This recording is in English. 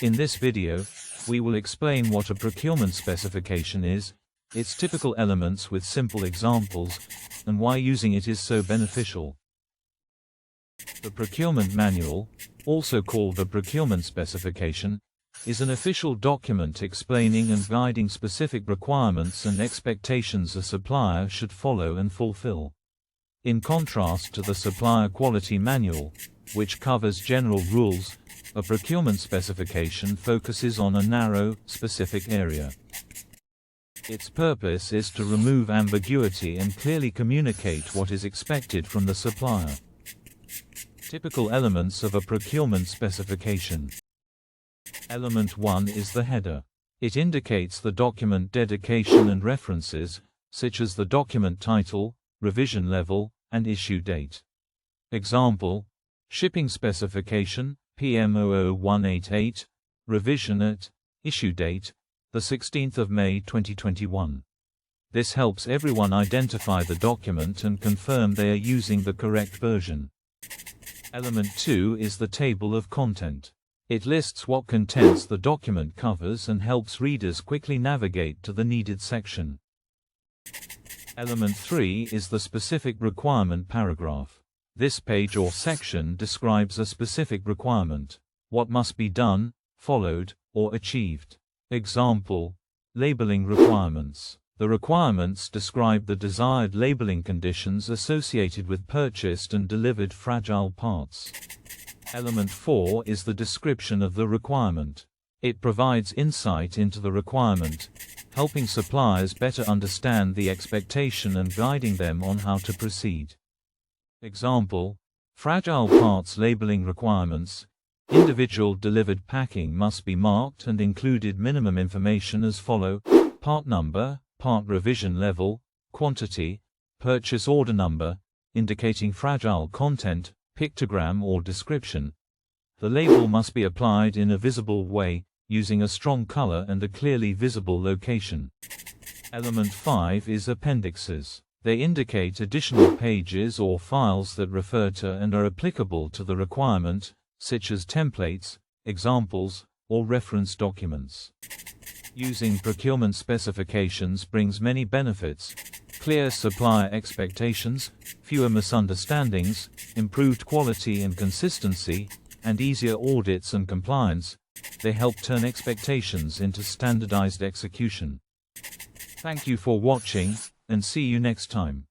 In this video, we will explain what a procurement specification is, its typical elements with simple examples, and why using it is so beneficial. The Procurement Manual, also called the Procurement Specification, is an official document explaining and guiding specific requirements and expectations a supplier should follow and fulfill. In contrast to the Supplier Quality Manual, which covers general rules, a procurement specification focuses on a narrow, specific area. Its purpose is to remove ambiguity and clearly communicate what is expected from the supplier. Typical elements of a procurement specification. Element 1 is the header. It indicates the document dedication and references, such as the document title, revision level, and issue date. Example: Shipping Specification, PM00188, revision at, issue date, the 16th of May 2021. This helps everyone identify the document and confirm they are using the correct version. Element 2 is the table of content. It lists what contents the document covers and helps readers quickly navigate to the needed section. Element 3 is the specific requirement paragraph. This page or section describes a specific requirement, what must be done, followed, or achieved. Example: labeling requirements. The requirements describe the desired labeling conditions associated with purchased and delivered fragile parts. Element 4 is the description of the requirement. It provides insight into the requirement, helping suppliers better understand the expectation and guiding them on how to proceed. Example: fragile parts labeling requirements. Individual delivered packing must be marked and included minimum information as follow: part number, part revision level, quantity, purchase order number, indicating fragile content, pictogram or description. The label must be applied in a visible way, using a strong color and a clearly visible location. Element 5 is appendixes. They indicate additional pages or files that refer to and are applicable to the requirement, such as templates, examples, or reference documents. Using procurement specifications brings many benefits: clear supplier expectations, fewer misunderstandings, improved quality and consistency, and easier audits and compliance. They help turn expectations into standardized execution. Thank you for watching, and see you next time.